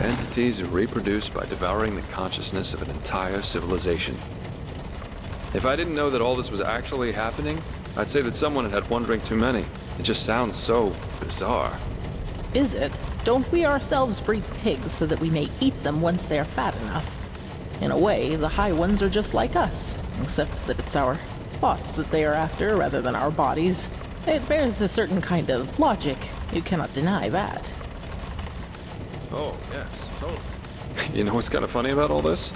Entities who reproduce by devouring the consciousness of an entire civilization. If I didn't know that all this was actually happening, I'd say that someone had had one drink too many. It just sounds so bizarre. Is it? Don't we ourselves breed pigs so that we may eat them once they are fat enough? In a way, the High Ones are just like us, except that it's our thoughts that they are after rather than our bodies. It bears a certain kind of logic. You cannot deny that. Oh, yes, totally. You know what's kind of funny about all this?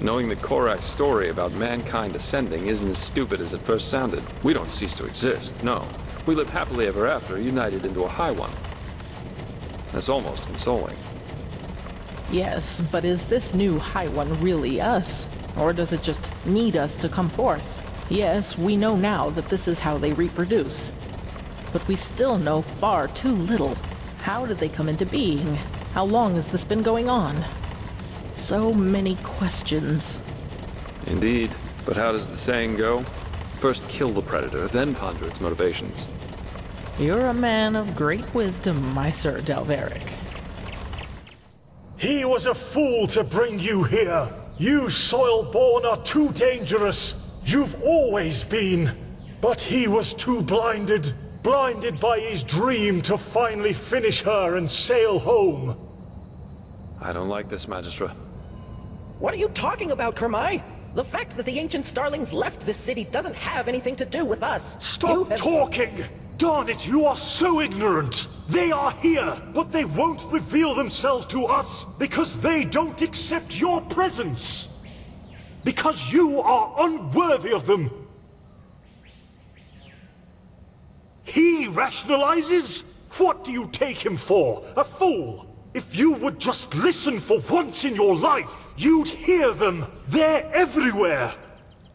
Knowing that Korak's story about mankind ascending isn't as stupid as it first sounded. We don't cease to exist, no. We live happily ever after, united into a High One. That's almost consoling. Yes, but is this new High One really us? Or does it just need us to come forth? Yes, we know now that this is how they reproduce. But we still know far too little. How did they come into being? How long has this been going on? So many questions. Indeed. But how does the saying go? First kill the predator, then ponder its motivations. You're a man of great wisdom, my Sir Delveric. He was a fool to bring you here. You Soilborn are too dangerous. You've always been. But he was too blinded. Blinded by his dream to finally finish her and sail home. I don't like this, Magistra. What are you talking about, Kermai? The fact that the ancient starlings left this city doesn't have anything to do with us. Stop talking! Darn it, you are so ignorant! They are here, but they won't reveal themselves to us because they don't accept your presence. Because you are unworthy of them. He rationalizes? What do you take him for? A fool? If you would just listen for once in your life, you'd hear them. They're everywhere.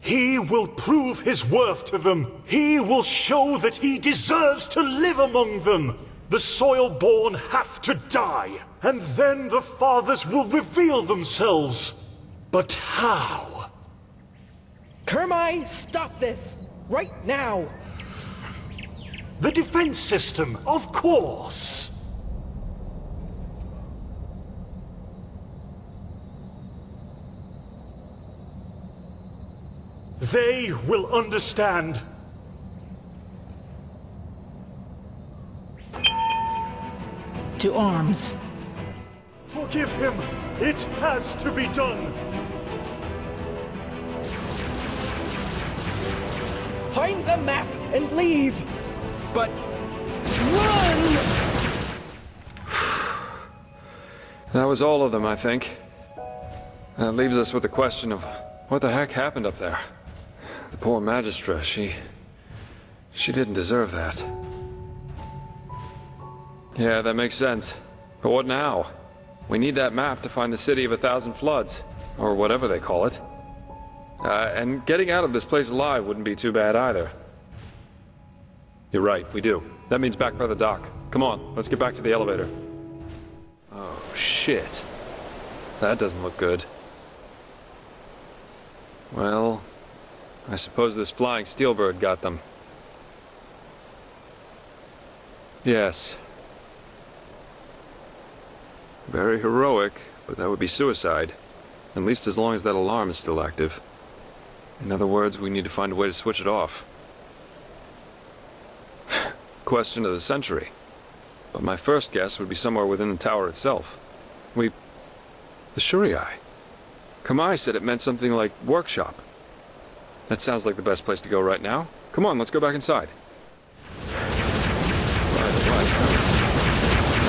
He will prove his worth to them. He will show that he deserves to live among them. The Soilborn have to die, and then the Fathers will reveal themselves. But how? Kermai, stop this! Right now! The defense system, of course. They will understand. To arms. Forgive him. It has to be done. Find the map and leave! But... Run! that was all of them, I think. That leaves us with the question of what the heck happened up there. The poor Magistra, she didn't deserve that. Yeah, that makes sense. But what now? We need that map to find the City of 1,000 Floods, or whatever they call it. And getting out of this place alive wouldn't be too bad either. You're right, we do. That means back by the dock. Come on, let's get back to the elevator. Oh, shit. That doesn't look good. Well, I suppose this flying steelbird got them. Yes. Very heroic, but that would be suicide. At least as long as that alarm is still active. In other words, we need to find a way to switch it off. Question of the century. But my first guess would be somewhere within the tower itself. The Shuriai. Kamai said it meant something like workshop. That sounds like the best place to go right now. Come on, let's go back inside. That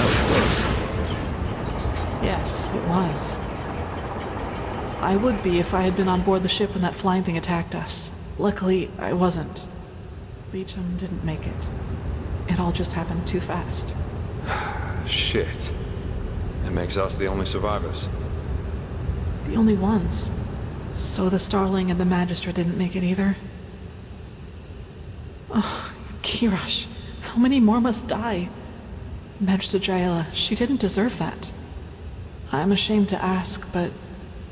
was close. Yes, it was. I would be if I had been on board the ship when that flying thing attacked us. Luckily, I wasn't. Legion didn't make it. It all just happened too fast. Shit. That makes us the only survivors. The only ones. So the Starling and the Magistrate didn't make it either? Oh, Kirash, how many more must die? Magistrate Jaela, she didn't deserve that. I'm ashamed to ask, but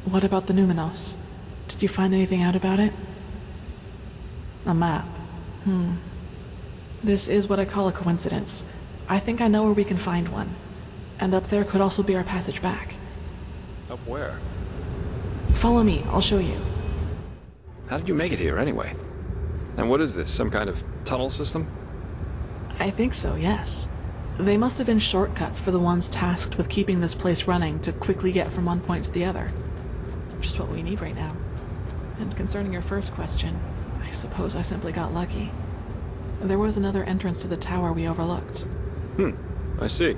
what about the Numenos? Did you find anything out about it? A map. This is what I call a coincidence. I think I know where we can find one. And up there could also be our passage back. Up where? Follow me, I'll show you. How did you make it here, anyway? And what is this, some kind of tunnel system? I think so, yes. They must have been shortcuts for the ones tasked with keeping this place running to quickly get from one point to the other. Just what we need right now. And concerning your first question, I suppose I simply got lucky. There was another entrance to the tower we overlooked. I see.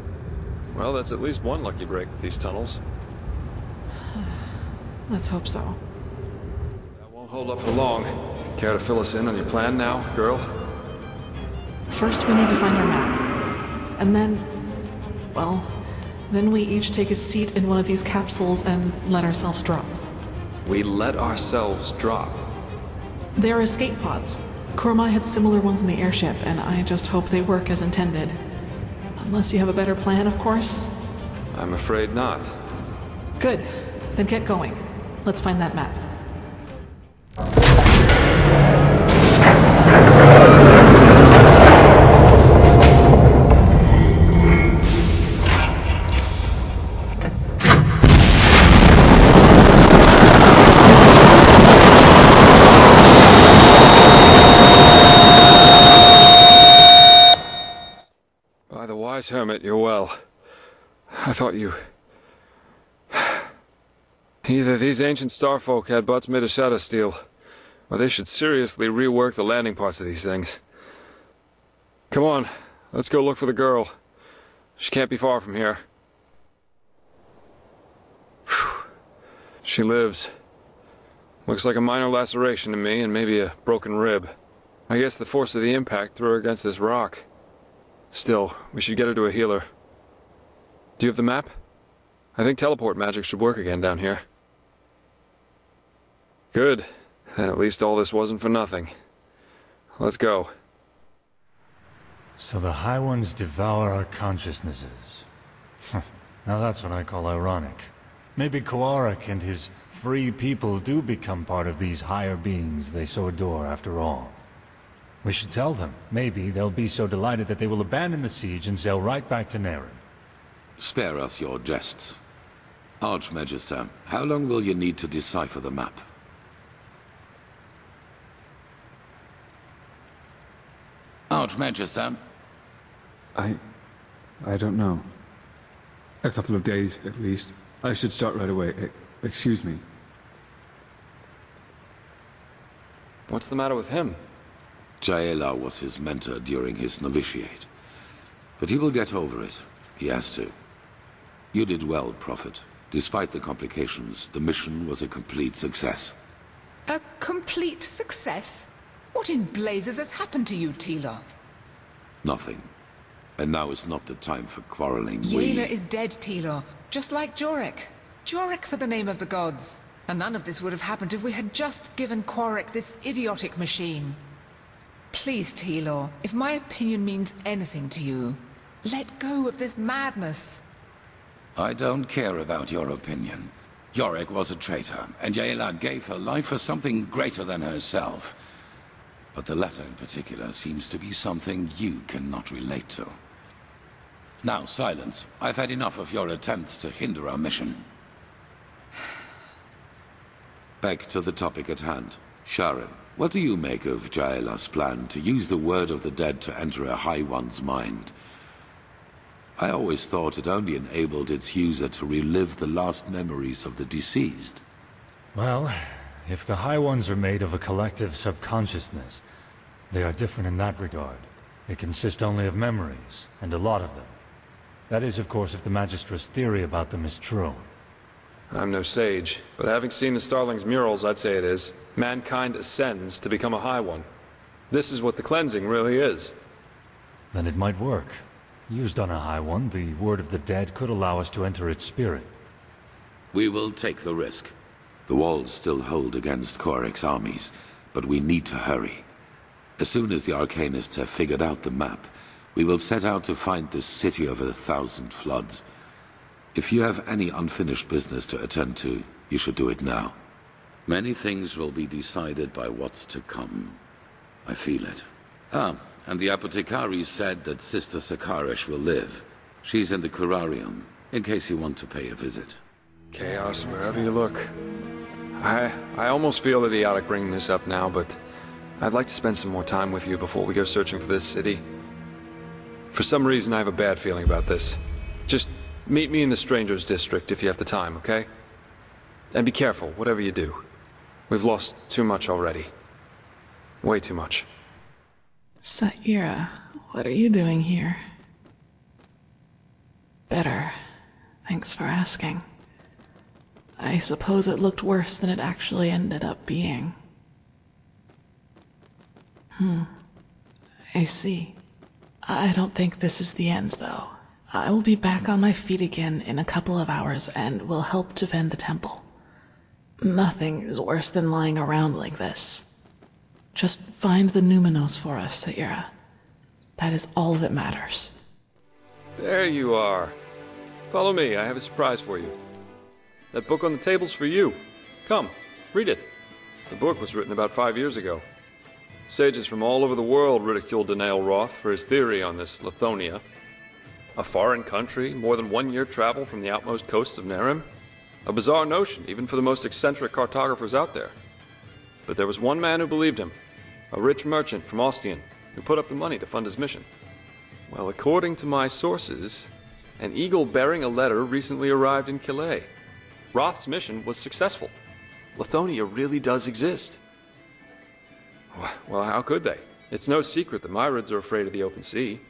Well, that's at least one lucky break with these tunnels. Let's hope so. That won't hold up for long. Care to fill us in on your plan now, girl? First, we need to find our map. And then, well, then we each take a seat in one of these capsules and let ourselves drop. We let ourselves drop. They are escape pods. Kormai had similar ones in the airship, and I just hope they work as intended. Unless you have a better plan, of course. I'm afraid not. Good. Then get going. Let's find that map. By the wise hermit, you're well. I thought you... Either these ancient starfolk had butts made of shadow steel, or they should seriously rework the landing parts of these things. Come on, let's go look for the girl. She can't be far from here. Whew. She lives. Looks like a minor laceration to me, and maybe a broken rib. I guess the force of the impact threw her against this rock. Still, we should get her to a healer. Do you have the map? I think teleport magic should work again down here. Good. Then at least all this wasn't for nothing. Let's go. So the High Ones devour our consciousnesses. Now that's what I call ironic. Maybe Koarik and his free people do become part of these higher beings they so adore after all. We should tell them. Maybe they'll be so delighted that they will abandon the siege and sail right back to Naren. Spare us your jests. Archmagister, how long will you need to decipher the map? Archmagister? I don't know. A couple of days, at least. I should start right away. Excuse me. What's the matter with him? Jaela was his mentor during his novitiate. But he will get over it. He has to. You did well, Prophet. Despite the complications, the mission was a complete success. A complete success? What in blazes has happened to you, Tila? Nothing. And now is not the time for quarreling. Jaela is dead, Tila. Just like Jorek. Jorek for the name of the gods. And none of this would have happened if we had just given Quarik this idiotic machine. Please, Tilor, if my opinion means anything to you, let go of this madness. I don't care about your opinion. Yorick was a traitor, and Jaela gave her life for something greater than herself. But the latter in particular seems to be something you cannot relate to. Now, silence. I've had enough of your attempts to hinder our mission. Back to the topic at hand. Sharon, what do you make of Jaela's plan to use the word of the dead to enter a High One's mind? I always thought it only enabled its user to relive the last memories of the deceased. Well, if the High Ones are made of a collective subconsciousness, they are different in that regard. They consist only of memories, and a lot of them. That is, of course, if the Magistra's theory about them is true. I'm no sage, but having seen the Starling's murals, I'd say it is. Mankind ascends to become a High One. This is what the cleansing really is. Then it might work. Used on a High One, the word of the dead could allow us to enter its spirit. We will take the risk. The walls still hold against Korik's armies, but we need to hurry. As soon as the Arcanists have figured out the map, we will set out to find this city of 1,000 floods. If you have any unfinished business to attend to, you should do it now. Many things will be decided by what's to come. I feel it. And the apothecary said that Sister Sakarish will live. She's in the curarium, in case you want to pay a visit. Chaos wherever you look. I almost feel idiotic bringing this up now, but I'd like to spend some more time with you before we go searching for this city. For some reason, I have a bad feeling about this. Just meet me in the Strangers District if you have the time, okay? And be careful, whatever you do. We've lost too much already. Way too much. Saira, what are you doing here? Better. Thanks for asking. I suppose it looked worse than it actually ended up being. I see. I don't think this is the end, though. I will be back on my feet again in a couple of hours and will help defend the temple. Nothing is worse than lying around like this. Just find the Numinos for us, Saira. That is all that matters. There you are. Follow me, I have a surprise for you. That book on the table's for you. Come, read it. The book was written about 5 years ago. Sages from all over the world ridiculed Enderal Roth for his theory on this Lithonia. A foreign country, more than 1 year travel from the outmost coasts of Narim. A bizarre notion, even for the most eccentric cartographers out there. But there was one man who believed him. A rich merchant from Ostian, who put up the money to fund his mission. Well, according to my sources, an eagle bearing a letter recently arrived in Calais. Roth's mission was successful. Lithonia really does exist. Well, how could they? It's no secret the Myrids are afraid of the open sea.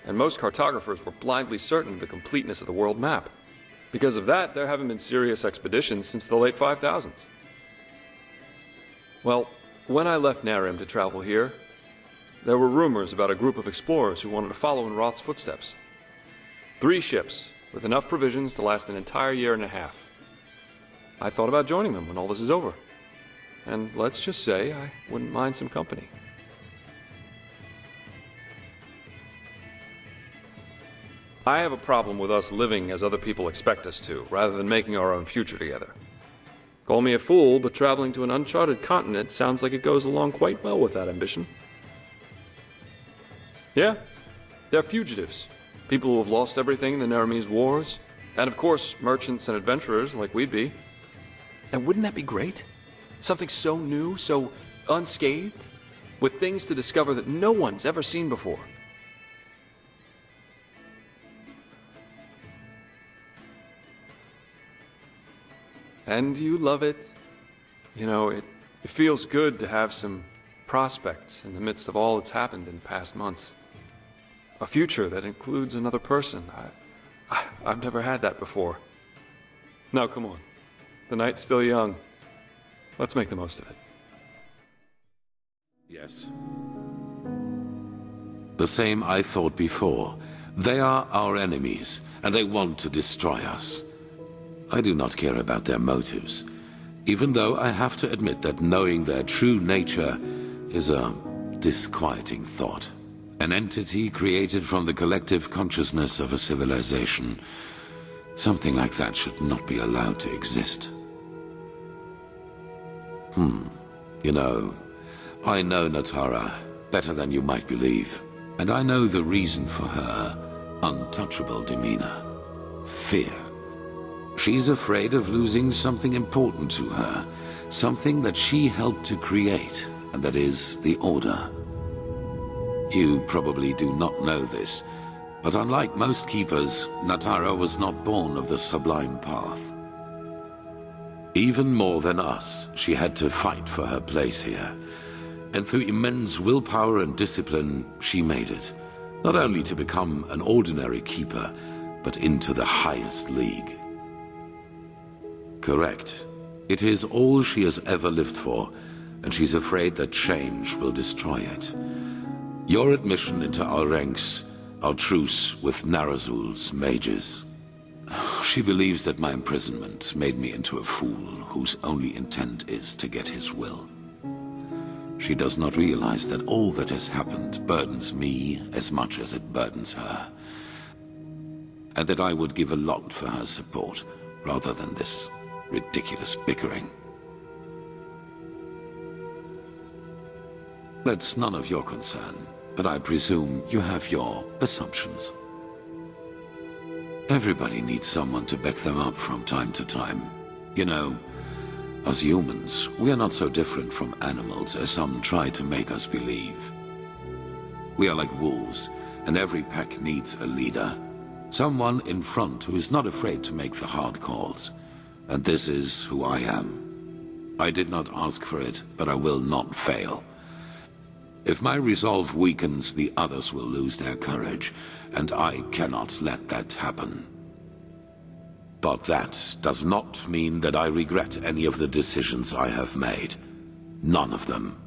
And most cartographers were blindly certain of the completeness of the world map. Because of that, there haven't been serious expeditions since the late 5000s. Well, when I left Narim to travel here, there were rumors about a group of explorers who wanted to follow in Roth's footsteps. 3 ships, with enough provisions to last an entire year and a half. I thought about joining them when all this is over. And let's just say I wouldn't mind some company. I have a problem with us living as other people expect us to, rather than making our own future together. Call me a fool, but traveling to an uncharted continent sounds like it goes along quite well with that ambition. Yeah, they're fugitives. People who have lost everything in the Naramese wars. And of course, merchants and adventurers like we'd be. And wouldn't that be great? Something so new, so unscathed, with things to discover that no one's ever seen before. And you love it. You know, it feels good to have some prospects in the midst of all that's happened in past months. A future that includes another person. I've never had that before. Now, come on. The night's still young. Let's make the most of it. Yes. The same I thought before. They are our enemies, and they want to destroy us. I do not care about their motives, even though I have to admit that knowing their true nature is a disquieting thought. An entity created from the collective consciousness of a civilization. Something like that should not be allowed to exist. You know, I know Natara better than you might believe, and I know the reason for her untouchable demeanor. Fear. She's afraid of losing something important to her, something that she helped to create, and that is the Order. You probably do not know this, but unlike most keepers, Natara was not born of the Sublime Path. Even more than us, she had to fight for her place here. And through immense willpower and discipline, she made it. Not only to become an ordinary keeper, but into the highest league. Correct. It is all she has ever lived for, and she's afraid that change will destroy it. Your admission into our ranks, our truce with Narazul's mages. She believes that my imprisonment made me into a fool whose only intent is to get his will. She does not realize that all that has happened burdens me as much as it burdens her. And that I would give a lot for her support, rather than this ridiculous bickering. That's none of your concern, but I presume you have your assumptions. Everybody needs someone to back them up from time to time. You know, as humans, we are not so different from animals as some try to make us believe. We are like wolves, and every pack needs a leader. Someone in front who is not afraid to make the hard calls. And this is who I am. I did not ask for it, but I will not fail. If my resolve weakens, the others will lose their courage, and I cannot let that happen. But that does not mean that I regret any of the decisions I have made. None of them.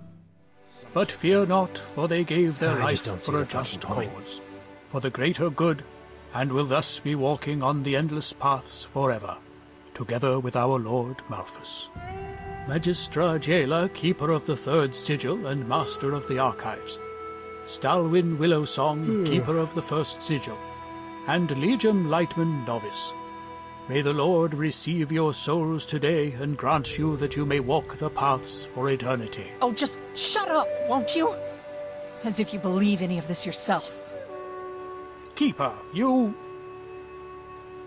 But fear not, for they gave their life for a just cause, for the greater good, and will thus be walking on the endless paths forever, together with our Lord Malphus. Magistra Jaela, keeper of the third sigil and master of the archives. Stalwyn Willowsong, keeper of the first sigil. And Legium Lightman, novice. May the Lord receive your souls today and grant you that you may walk the paths for eternity. Oh, just shut up, won't you? As if you believe any of this yourself. Keeper, you...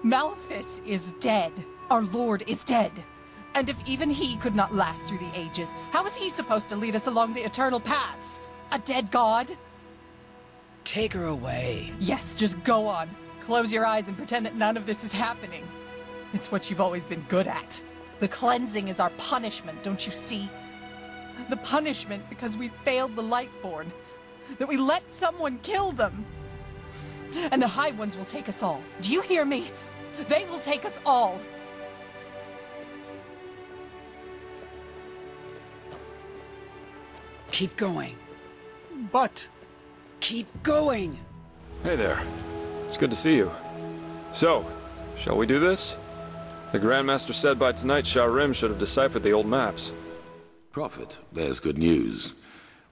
Malphus is dead. Our Lord is dead. And if even he could not last through the ages, how is he supposed to lead us along the eternal paths? A dead god? Take her away. Yes, just go on. Close your eyes and pretend that none of this is happening. It's what you've always been good at. The cleansing is our punishment, don't you see? The punishment because we failed the Lightborn. That we let someone kill them. And the High Ones will take us all. Do you hear me? They will take us all. Keep going. But... Keep going! Hey there. It's good to see you. So, shall we do this? The Grandmaster said by tonight Skyrim should have deciphered the old maps. Prophet, there's good news.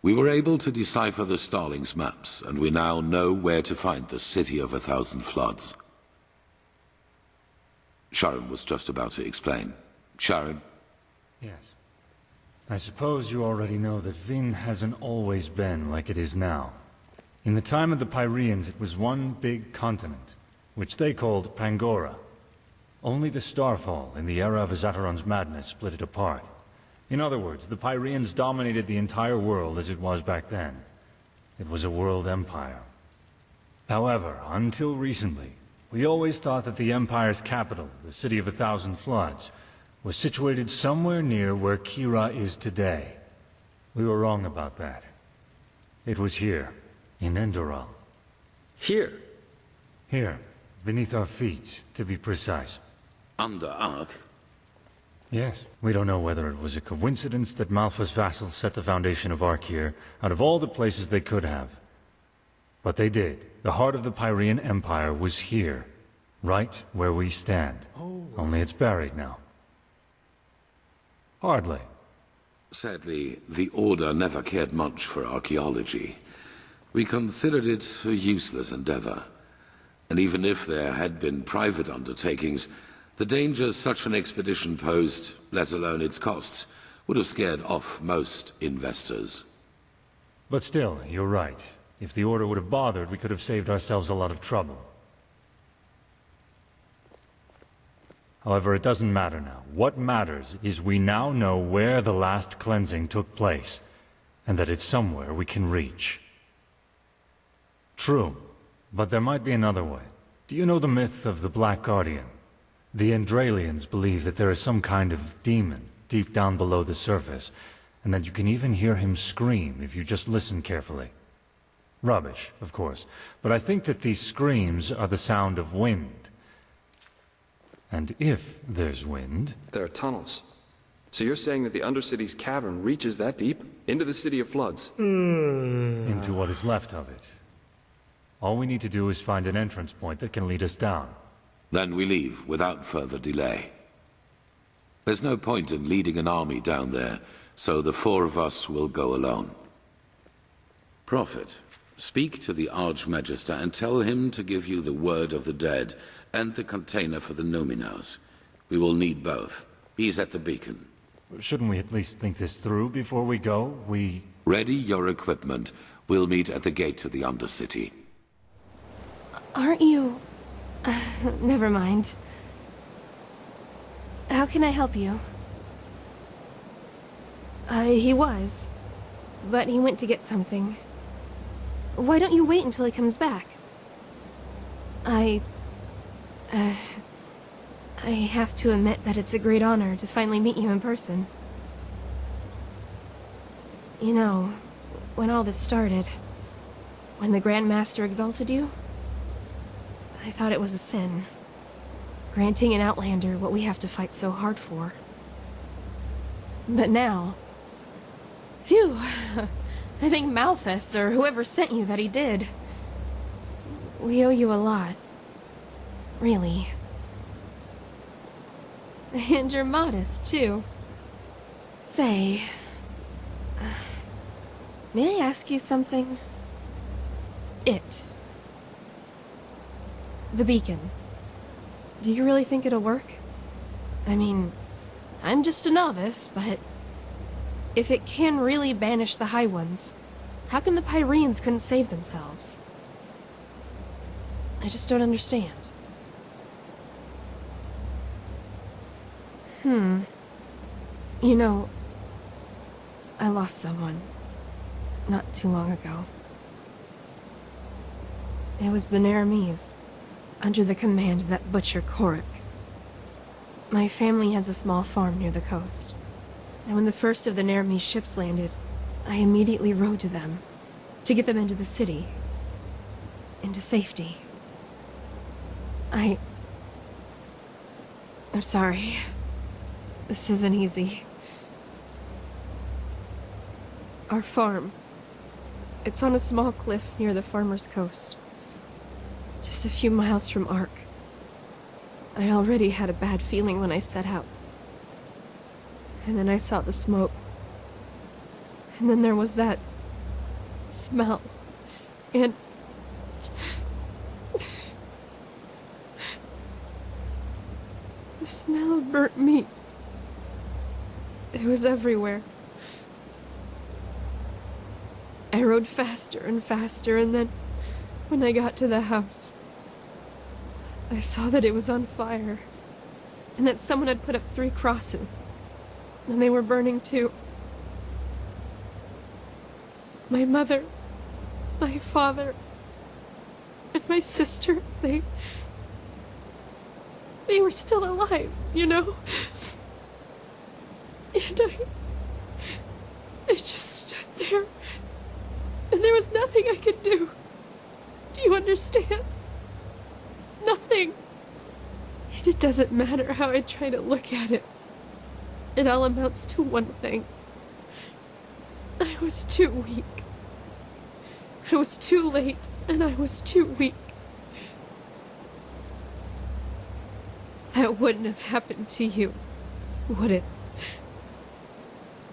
We were able to decipher the Starling's maps, and we now know where to find the City of 1,000 Floods. Sharon was just about to explain. Sharon? Yes. I suppose you already know that Vin hasn't always been like it is now. In the time of the Pyreans, it was one big continent, which they called Pangora. Only the Starfall, in the era of Azataron's madness, split it apart. In other words, the Pyreans dominated the entire world as it was back then. It was a world empire. However, until recently, we always thought that the Empire's capital, the City of 1,000 Floods, was situated somewhere near where Kira is today. We were wrong about that. It was here, in Enderal. Here? Here, beneath our feet, to be precise. Under Ark? Yes. We don't know whether it was a coincidence that Malphus vassals set the foundation of Ark here, out of all the places they could have. But they did. The heart of the Pyrean Empire was here, right where we stand. Only it's buried now. Hardly. Sadly, the Order never cared much for archaeology. We considered it a useless endeavor. And even if there had been private undertakings, the dangers such an expedition posed, let alone its costs, would have scared off most investors. But still, you're right. If the Order would have bothered, we could have saved ourselves a lot of trouble. However, it doesn't matter now. What matters is we now know where the last cleansing took place, and that it's somewhere we can reach. True, but there might be another way. Do you know the myth of the Black Guardian? The Endralians believe that there is some kind of demon deep down below the surface, and that you can even hear him scream if you just listen carefully. Rubbish, of course, but I think that these screams are the sound of wind. And if there's wind... There are tunnels. So you're saying that the Undercity's cavern reaches that deep? Into the City of Floods? Into what is left of it. All we need to do is find an entrance point that can lead us down. Then we leave without further delay. There's no point in leading an army down there, so the four of us will go alone. Prophet, speak to the Archmagister and tell him to give you the word of the dead and the container for the Numinos. We will need both. He's at the beacon. Shouldn't we at least think this through before we go? Ready your equipment. We'll meet at the gate to the Undercity. Aren't you Never mind. How can I help you? He was. But he went to get something. Why don't you wait until he comes back? I have to admit that it's a great honor to finally meet you in person. You know, when all this started, when the Grand Master exalted you, I thought it was a sin. Granting an Outlander what we have to fight so hard for. But now... Phew! I think Malthus, or whoever sent you, that he did. We owe you a lot. Really. And you're modest, too. Say... may I ask you something? The beacon. Do you really think it'll work? I mean, I'm just a novice, but... if it can really banish the High Ones, how come the Pyreans couldn't save themselves? I just don't understand. You know, I lost someone not too long ago. It was the Naramis, under the command of that butcher Korik. My family has a small farm near the coast, and when the first of the Naramis ships landed, I immediately rode to them, to get them into the city, into safety. I'm sorry. This isn't easy. Our farm, it's on a small cliff near the farmer's coast. Just a few miles from Ark. I already had a bad feeling when I set out. And then I saw the smoke. And then there was that... smell. And... the smell of burnt meat. It was everywhere. I rode faster and faster, and then... when I got to the house, I saw that it was on fire, and that someone had put up 3 crosses, and they were burning too. My mother, my father, and my sister, they were still alive, you know? And I just stood there, and there was nothing I could do. Do you understand? Nothing. And it doesn't matter how I try to look at it. It all amounts to one thing. I was too weak. I was too late, and I was too weak. That wouldn't have happened to you, would it?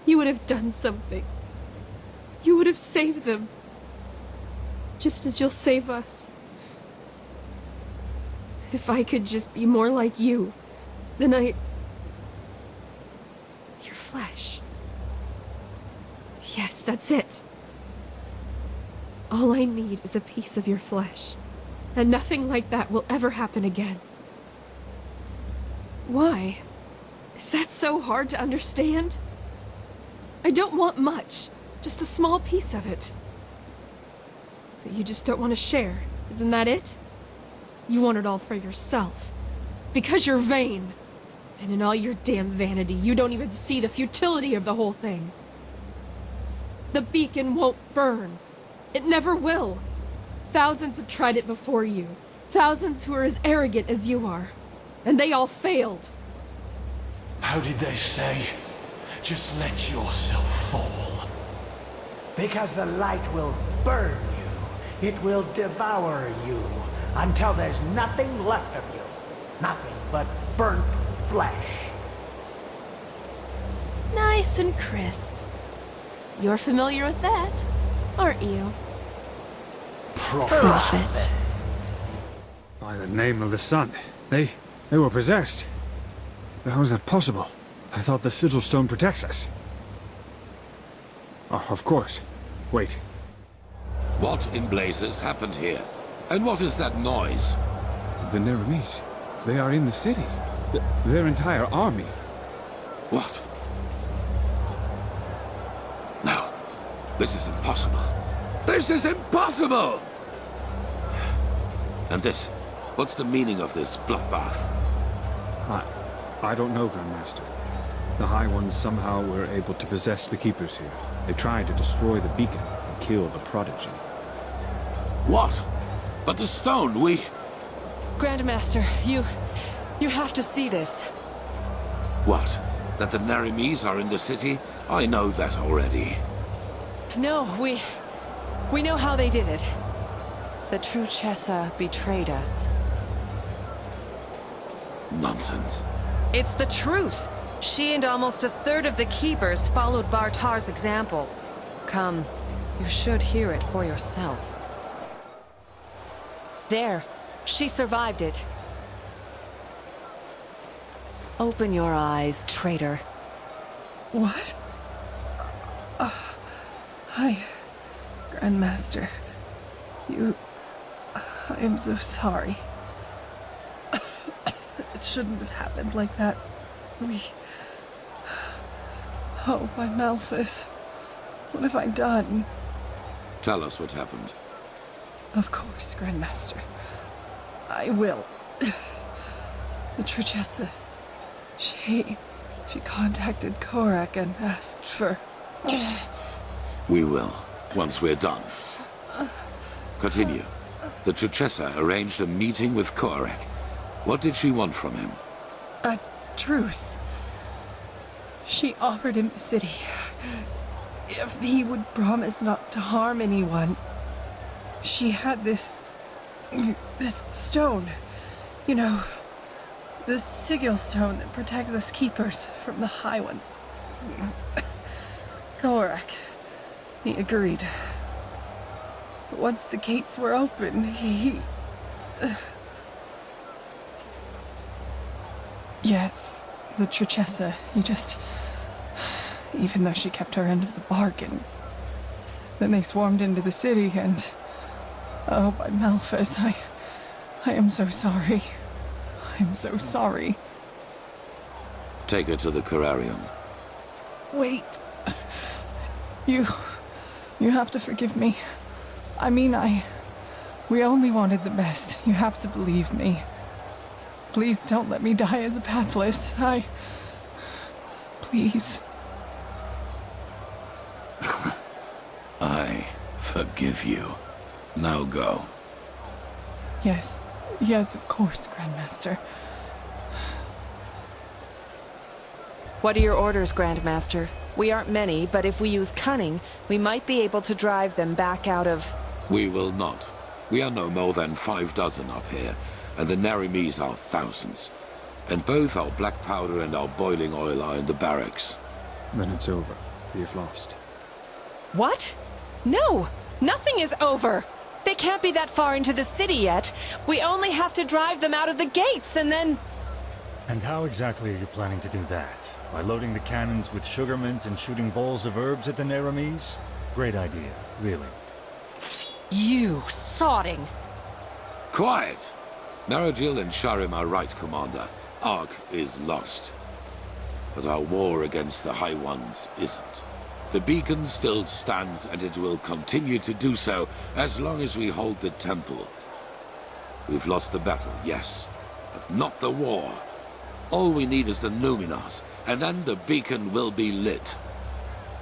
You would have done something. You would have saved them. Just as you'll save us. If I could just be more like you, then your flesh. Yes, that's it. All I need is a piece of your flesh, and nothing like that will ever happen again. Why? Is that so hard to understand? I don't want much, just a small piece of it. But you just don't want to share, isn't that it? You want it all for yourself. Because you're vain. And in all your damn vanity, you don't even see the futility of the whole thing. The beacon won't burn. It never will. Thousands have tried it before you. Thousands who are as arrogant as you are. And they all failed. How did they say? Just let yourself fall. Because the light will burn you. It will devour you until there's nothing left of you. Nothing but burnt flesh. Nice and crisp. You're familiar with that, aren't you? Prophet. By the name of the sun. They were possessed. How is that possible? I thought the sigil stone protects us. Oh, of course. Wait. What in blazes happened here? And what is that noise? The Neramis. They are in the city. Their entire army. What? No. This is impossible. This is impossible! And this? What's the meaning of this bloodbath? I don't know, Grandmaster. The High Ones somehow were able to possess the Keepers here. They tried to destroy the beacon and kill the Prodigy. What? But the stone, we... Grandmaster, you have to see this. What? That the Neramis are in the city? I know that already. No, we know how they did it. The true Chessa betrayed us. Nonsense. It's the truth. She and almost a third of the Keepers followed Bartar's example. Come, you should hear it for yourself. There, she survived it. Open your eyes, traitor. What? Hi, Grandmaster. I am so sorry. It shouldn't have happened like that. Oh, my Malthus. What have I done? Tell us what happened. Of course, Grandmaster. I will. The Truchessa, she contacted Korak and asked for... We will, once we're done. Continue. The Truchessa arranged a meeting with Korak. What did she want from him? A truce. She offered him the city if he would promise not to harm anyone. She had this stone, you know, the sigil stone that protects us Keepers from the High Ones. Korak, he agreed. But once the gates were open, he... Yes, the Truchessa, he just... Even though she kept her end of the bargain. Then they swarmed into the city and... Oh, my Malphas, I am so sorry. I'm so sorry. Take her to the Corarium. Wait. You have to forgive me. I mean, we only wanted the best. You have to believe me. Please don't let me die as a pathless. Please. I forgive you. Now go. Yes, of course, Grandmaster. What are your orders, Grandmaster? We aren't many, but if we use cunning, we might be able to drive them back out of... We will not. We are no more than 6 up here, and the Neramis are thousands. And both our black powder and our boiling oil are in the barracks. Then it's over. We have lost. What? No! Nothing is over! They can't be that far into the city yet. We only have to drive them out of the gates, and then... And how exactly are you planning to do that? By loading the cannons with sugar mint and shooting balls of herbs at the Neramis? Great idea, really. You sodding! Quiet! Narajil and Sharim are right, Commander. Ark is lost. But our war against the High Ones isn't. The beacon still stands, and it will continue to do so as long as we hold the temple. We've lost the battle, yes, but not the war. All we need is the Numenors, and then the beacon will be lit.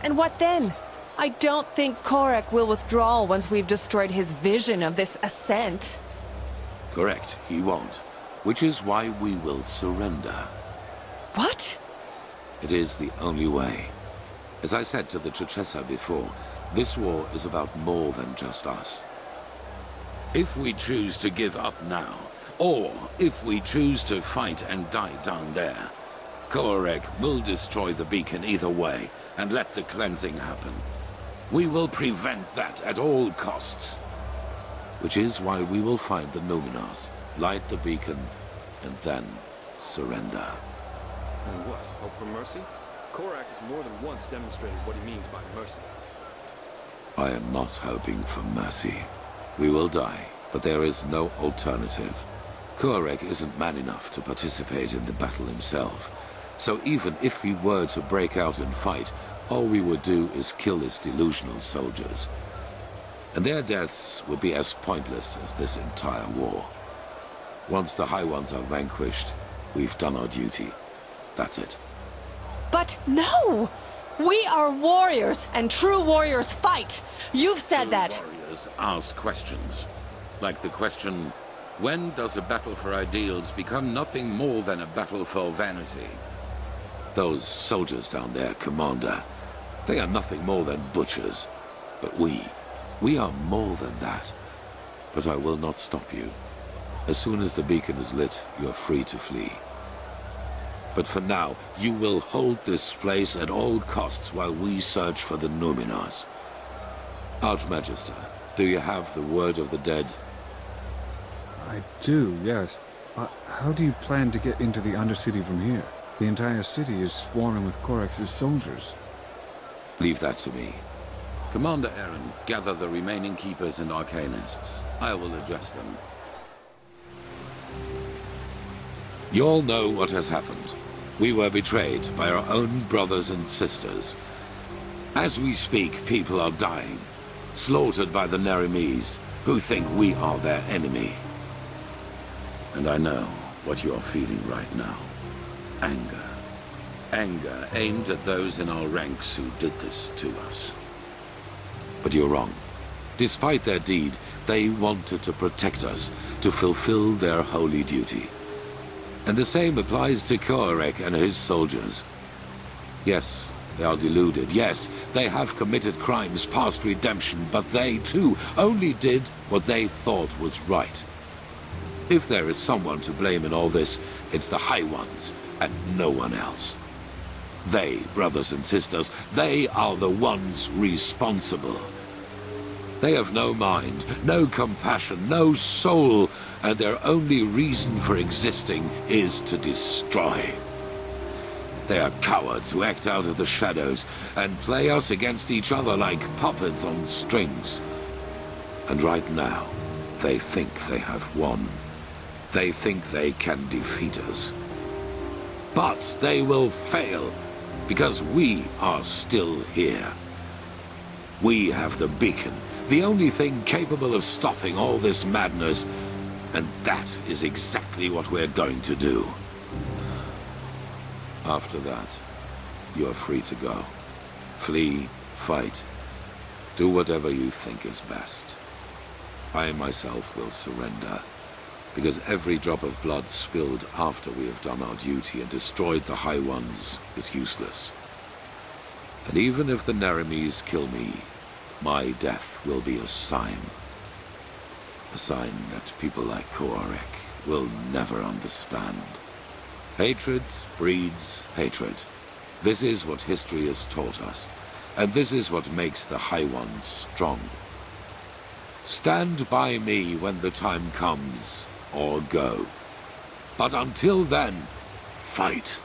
And what then? I don't think Korak will withdraw once we've destroyed his vision of this ascent. Correct, he won't. Which is why we will surrender. What? It is the only way. As I said to the Truchessa before, this war is about more than just us. If we choose to give up now, or if we choose to fight and die down there, Korak will destroy the beacon either way and let the cleansing happen. We will prevent that at all costs. Which is why we will find the Numenors, light the beacon, and then surrender. And what? Hope for mercy? Korak has more than once demonstrated what he means by mercy. I am not hoping for mercy. We will die, but there is no alternative. Korek isn't man enough to participate in the battle himself. So even if we were to break out and fight, all we would do is kill his delusional soldiers. And their deaths would be as pointless as this entire war. Once the High Ones are vanquished, we've done our duty. That's it. But no! We are warriors, and true warriors fight. You've said that. Warriors ask questions. Like the question, when does a battle for ideals become nothing more than a battle for vanity? Those soldiers down there, Commander, they are nothing more than butchers. But we are more than that. But I will not stop you. As soon as the beacon is lit, you are free to flee. But for now, you will hold this place at all costs while we search for the Numenors. Archmagister, do you have the word of the dead? I do, yes. But how do you plan to get into the Undercity from here? The entire city is swarming with Korex's soldiers. Leave that to me. Commander Aaron, gather the remaining Keepers and Arcanists. I will address them. You all know what has happened. We were betrayed by our own brothers and sisters. As we speak, people are dying, slaughtered by the Nerimes, who think we are their enemy. And I know what you are feeling right now. Anger. Anger aimed at those in our ranks who did this to us. But you're wrong. Despite their deed, they wanted to protect us, to fulfill their holy duty. And the same applies to Korek and his soldiers. Yes, they are deluded. Yes, they have committed crimes past redemption, but they, too, only did what they thought was right. If there is someone to blame in all this, it's the High Ones, and no one else. They, brothers and sisters, they are the ones responsible. They have no mind, no compassion, no soul, and their only reason for existing is to destroy. They are cowards who act out of the shadows and play us against each other like puppets on strings. And right now, they think they have won. They think they can defeat us. But they will fail, because we are still here. We have the beacon, the only thing capable of stopping all this madness, and that is exactly what we're going to do. After that, you are free to go. Flee, fight, do whatever you think is best. I myself will surrender, because every drop of blood spilled after we have done our duty and destroyed the High Ones is useless. And even if the Nerimes kill me, my death will be a sign. A sign that people like Korek will never understand. Hatred breeds hatred. This is what history has taught us, and this is what makes the High Ones strong. Stand by me when the time comes, or go. But until then, fight.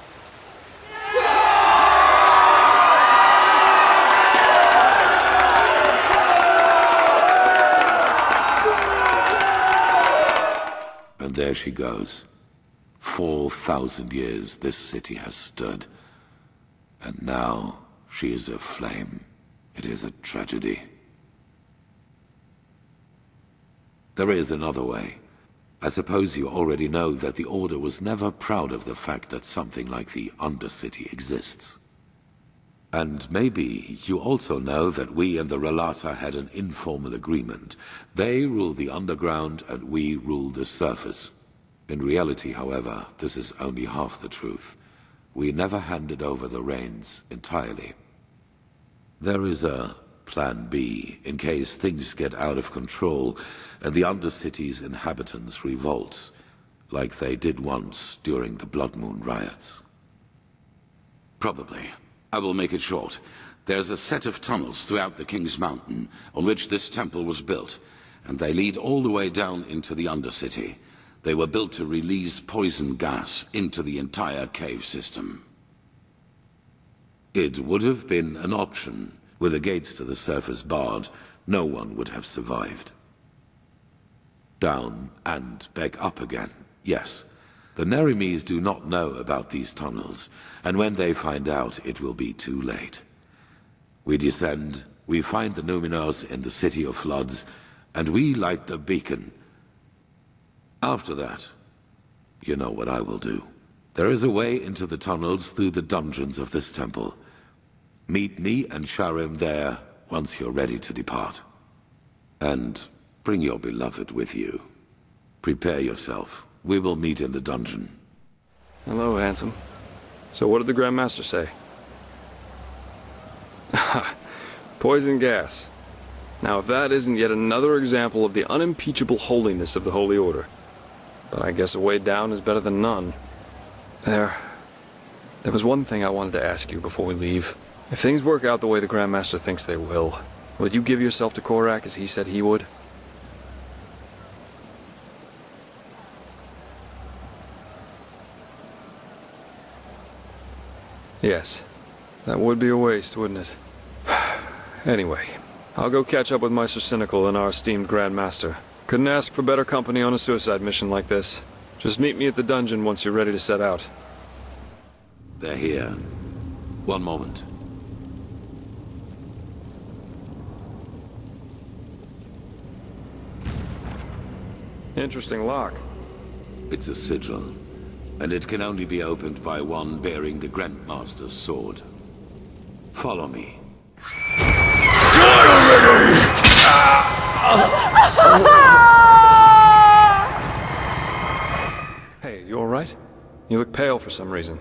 And there she goes. 4,000 years this city has stood. And now she is aflame. It is a tragedy. There is another way. I suppose you already know that the Order was never proud of the fact that something like the Undercity exists. And maybe you also know that we and the Relata had an informal agreement. They rule the underground and we rule the surface. In reality, however, this is only half the truth. We never handed over the reins entirely. There is a Plan B in case things get out of control and the Undercity's inhabitants revolt, like they did once during the Blood Moon riots. Probably. I will make it short. There's a set of tunnels throughout the King's Mountain on which this temple was built, and they lead all the way down into the Undercity. They were built to release poison gas into the entire cave system. It would have been an option. With the gates to the surface barred, no one would have survived. Down and back up again. Yes. The Nerimes do not know about these tunnels, and when they find out, it will be too late. We descend, we find the Numinos in the City of Floods, and we light the beacon. After that, you know what I will do. There is a way into the tunnels through the dungeons of this temple. Meet me and Skyrim there once you're ready to depart. And bring your beloved with you. Prepare yourself. We will meet in the dungeon. Hello, handsome. So what did the Grand Master say? Poison gas. Now, if that isn't yet another example of the unimpeachable holiness of the Holy Order. But I guess a way down is better than none. There was one thing I wanted to ask you before we leave. If things work out the way the Grand Master thinks they will you give yourself to Korak as he said he would? Yes. That would be a waste, wouldn't it? Anyway, I'll go catch up with Meister Cynical and our esteemed Grand Master. Couldn't ask for better company on a suicide mission like this. Just meet me at the dungeon once you're ready to set out. They're here. One moment. Interesting lock. It's a sigil, and it can only be opened by one bearing the Grandmaster's sword. Follow me. Hey, you alright? You look pale for some reason.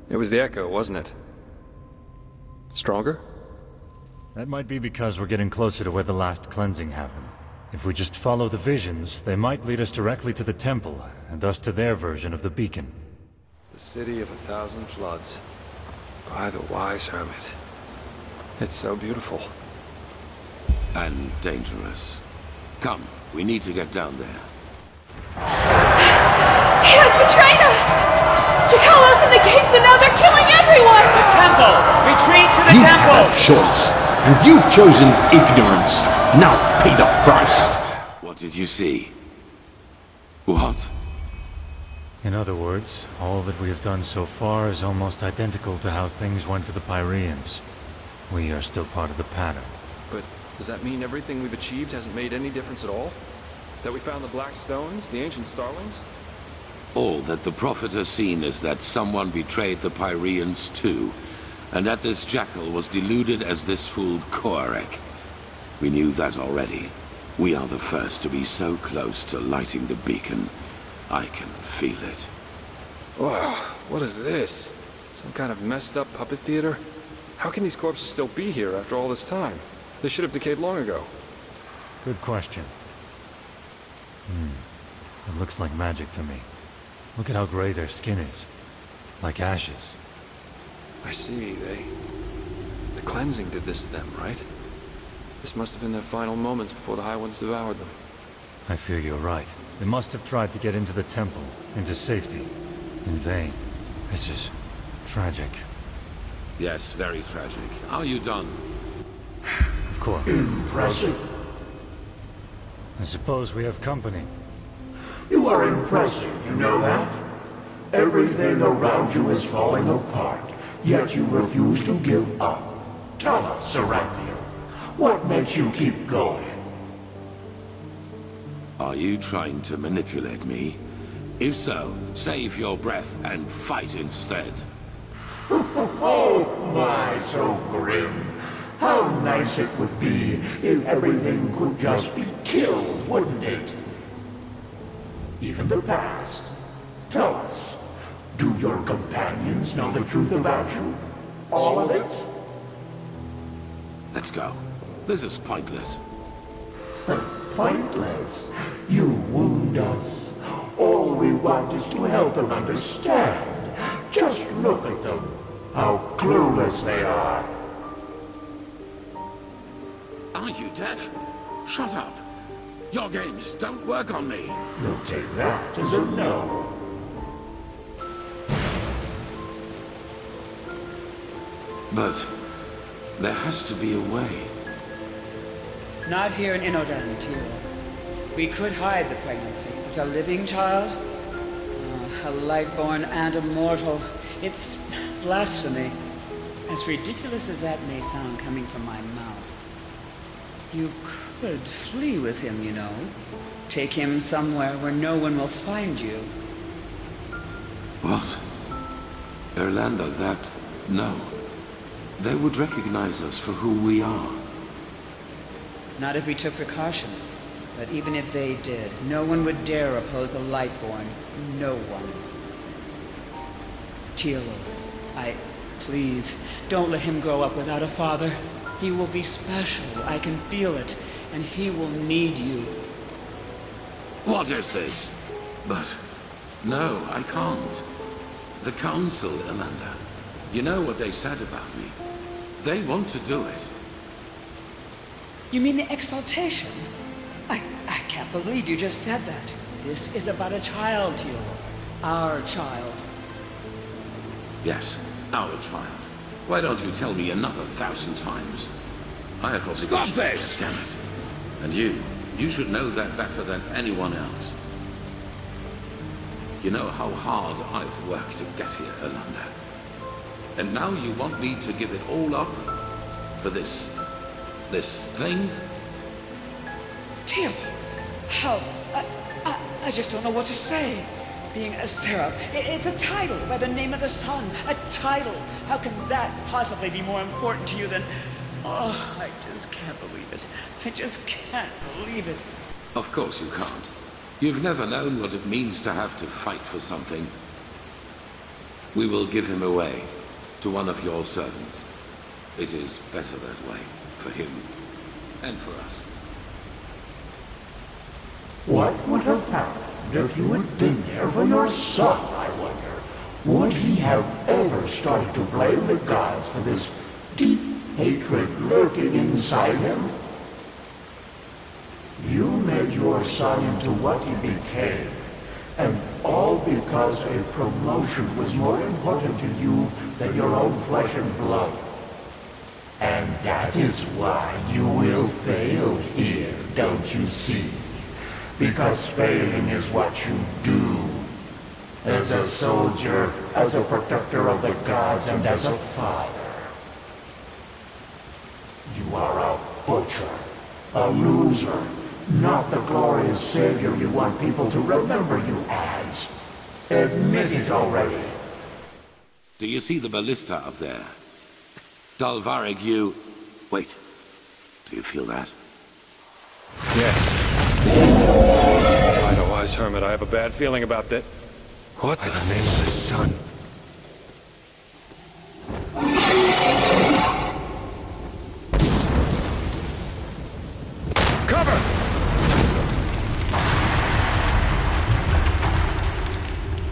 It was the echo, wasn't it? Stronger? That might be because we're getting closer to where the last cleansing happened. If we just follow the visions, they might lead us directly to the temple, and thus to their version of the beacon. The City of 1,000 Floods. By the wise hermit. It's so beautiful. And dangerous. Come, we need to get down there. He has betrayed us! Jakal opened the gates and now they're killing everyone! The temple! Retreat to the temple! You had a choice, and you've chosen ignorance. Now pay the price. What did you see? What? In other words, all that we have done so far is almost identical to how things went for the Pyreans. We are still part of the pattern. But does that mean everything we've achieved hasn't made any difference at all? That we found the Black Stones, the ancient Starlings? All that the Prophet has seen is that someone betrayed the Pyreans too, and that this jackal was deluded as this fool Koarek. We knew that already. We are the first to be so close to lighting the beacon. I can feel it. Wow, what is this? Some kind of messed up puppet theater? How can these corpses still be here after all this time? They should have decayed long ago. Good question. It looks like magic to me. Look at how gray their skin is. Like ashes. I see, the cleansing did this to them, right? This must have been their final moments before the High Ones devoured them. I fear you're right. They must have tried to get into the temple, into safety. In vain. This is tragic. Yes, very tragic. Are you done? Of course. Impressive. I suppose we have company. You are impressive, you know that? Everything around you is falling apart, yet you refuse to give up. Tell us, Sarathiel, what makes you keep going? Are you trying to manipulate me? If so, save your breath and fight instead. Oh my, so grim. How nice it would be if everything could just be killed, wouldn't it? Even the past. Tell us, do your companions know the truth about you? All of it? Let's go. This is pointless. Pointless? You wound us. All we want is to help them understand. Just look at them. How clueless they are. Are you deaf? Shut up. Your games don't work on me. You'll take that as a no. But there has to be a way. Not here in Inodan, Tiro. We could hide the pregnancy, but a living child? a Lightborn and a mortal. It's blasphemy. As ridiculous as that may sound coming from my mouth. You could flee with him, you know. Take him somewhere where no one will find you. What? Erlander, that... no. They would recognize us for who we are. Not if we took precautions. But even if they did, no one would dare oppose a Lightborn. No one. Teelo, please, don't let him grow up without a father. He will be special, I can feel it, and he will need you. What is this? But... no, I can't. The Council, Erlander. You know what they said about me. They want to do it. You mean the exaltation? I can't believe you just said that. This is about a child, Teelo. Our child. Yes, our child. Why don't you tell me another 1,000 times? I have obligations. Stop this! Damn it. And you should know that better than anyone else. You know how hard I've worked to get here, Erlander. And now you want me to give it all up? For this thing? Teelo, how? I just don't know what to say. Being a seraph, it's a title by the name of the sun. A title. How can that possibly be more important to you than... oh, I just can't believe it. I just can't believe it. Of course you can't. You've never known what it means to have to fight for something. We will give him away to one of your servants. It is better that way, for him and for us. What would have happened if you had been there for your son, I wonder? Would he have ever started to blame the gods for this deep hatred lurking inside him? You made your son into what he became, and all because a promotion was more important to you than your own flesh and blood. And that is why you will fail here, don't you see? Because failing is what you do. As a soldier, as a protector of the gods, and as a father. You are a butcher, a loser, not the glorious savior you want people to remember you as. Admit it already. Do you see the ballista up there? Dalvarig, you... wait. Do you feel that? Yes. By the wise hermit, I have a bad feeling about that. What? By the name of the sun. Cover!